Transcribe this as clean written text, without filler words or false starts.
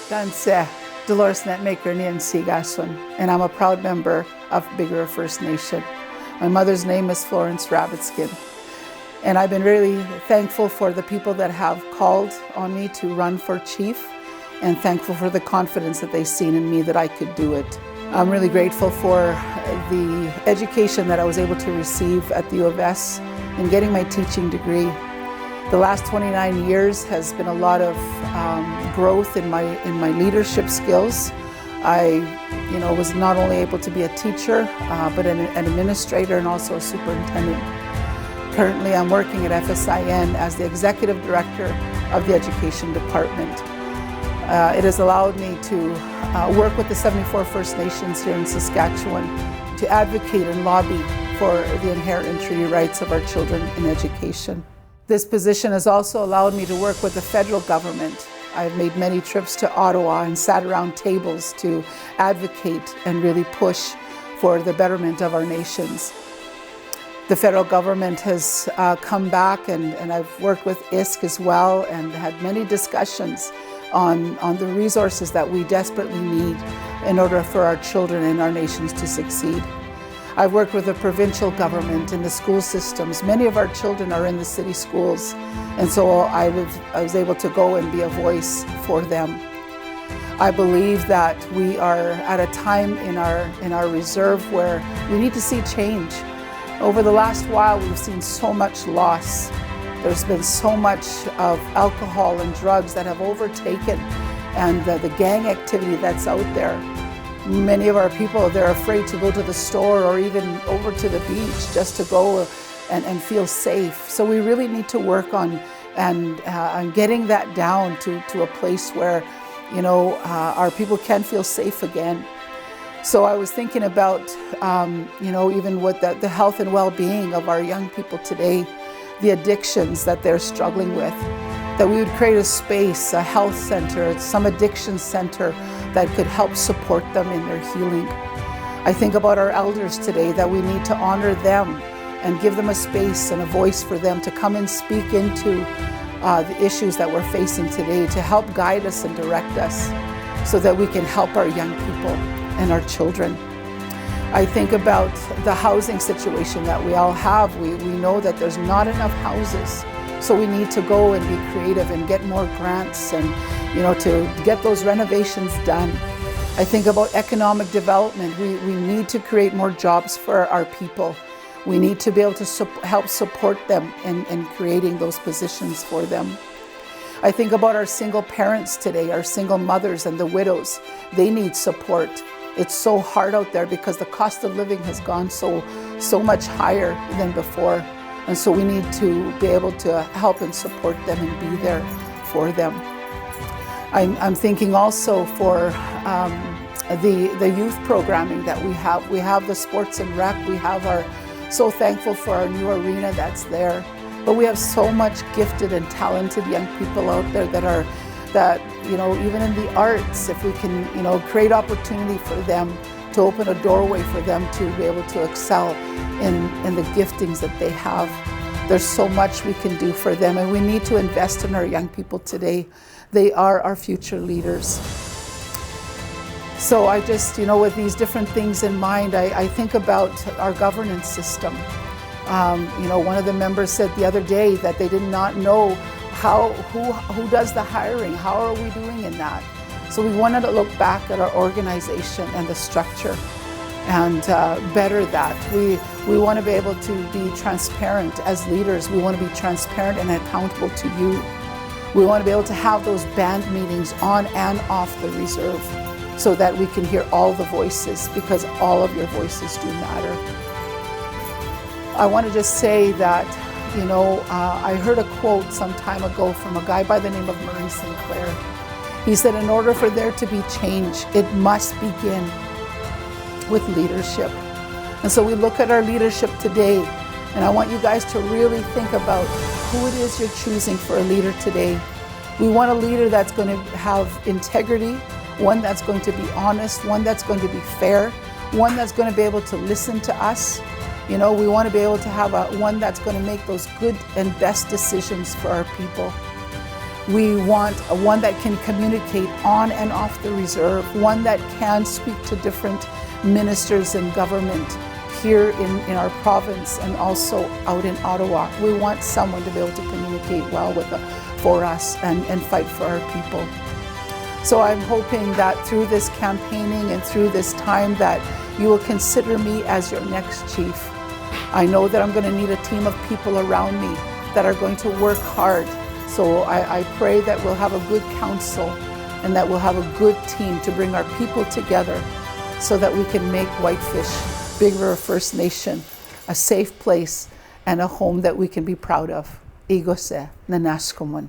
Danse, Deloris Netmaker niyan sigason, and I'm a proud member of Bigger First Nation. My mother's name is Florence Rabbitskin, and I've been really thankful for the people that have called on me to run for chief, and thankful for the confidence that they've seen in me that I could do it. I'm really grateful for the education that I was able to receive at the U of S in getting my teaching degree. The last 29 years has been a lot of growth in my leadership skills. I was not only able to be a teacher, but an administrator and also a superintendent. Currently, I'm working at FSIN as the Executive Director of the Education Department. It has allowed me to work with the 74 First Nations here in Saskatchewan to advocate and lobby for the inherent and treaty rights of our children in education. This position has also allowed me to work with the federal government. I've made many trips to Ottawa and sat around tables to advocate and really push for the betterment of our nations. The federal government has come back and I've worked with ISK as well and had many discussions on the resources that we desperately need in order for our children and our nations to succeed. I've worked with the provincial government and the school systems. Many of our children are in the city schools, and so I was able to go and be a voice for them. I believe that we are at a time in our reserve where we need to see change. Over the last while, we've seen so much loss. There's been so much of alcohol and drugs that have overtaken, and the gang activity that's out there. Many of our people, they're afraid to go to the store or even over to the beach just to go and feel safe. So we really need to work on getting that down to a place where, our people can feel safe again. So I was thinking about, even with the health and well-being of our young people today, the addictions that they're struggling with, that we would create a space, a health center, some addiction center that could help support them in their healing. I think about our elders today, that we need to honor them and give them a space and a voice for them to come and speak into the issues that we're facing today, to help guide us and direct us so that we can help our young people and our children. I think about the housing situation that we all have. We know that there's not enough houses. So we need to go and be creative and get more grants and, to get those renovations done. I think about economic development. We need to create more jobs for our people. We need to be able to help support them in creating those positions for them. I think about our single parents today, our single mothers and the widows. They need support. It's so hard out there because the cost of living has gone so much higher than before. And so we need to be able to help and support them and be there for them. I'm thinking also for the youth programming that we have. We have the sports and rec. We have so thankful for our new arena that's there. But we have so much gifted and talented young people out there that even in the arts, if we can, create opportunity for them, to open a doorway for them to be able to excel in the giftings that they have. There's so much we can do for them, and we need to invest in our young people today. They are our future leaders. So I just, with these different things in mind, I think about our governance system. One of the members said the other day that they did not know who does the hiring, how are we doing in that? So we wanted to look back at our organization and the structure and better that. We want to be able to be transparent as leaders. We want to be transparent and accountable to you. We want to be able to have those band meetings on and off the reserve so that we can hear all the voices, because all of your voices do matter. I want to just say that, I heard a quote some time ago from a guy by the name of Murray Sinclair. He said, in order for there to be change, it must begin with leadership. And so we look at our leadership today, and I want you guys to really think about who it is you're choosing for a leader today. We want a leader that's going to have integrity, one that's going to be honest, one that's going to be fair, one that's going to be able to listen to us. We want to be able to have one that's going to make those good and best decisions for our people. We want one that can communicate on and off the reserve, one that can speak to different ministers in government here in our province and also out in Ottawa. We want someone to be able to communicate well for us and fight for our people. So I'm hoping that through this campaigning and through this time that you will consider me as your next chief. I know that I'm going to need a team of people around me that are going to work hard. So I pray that we'll have a good council and that we'll have a good team to bring our people together so that we can make Whitefish, Big River First Nation, a safe place and a home that we can be proud of. Igose, Nanaskumun.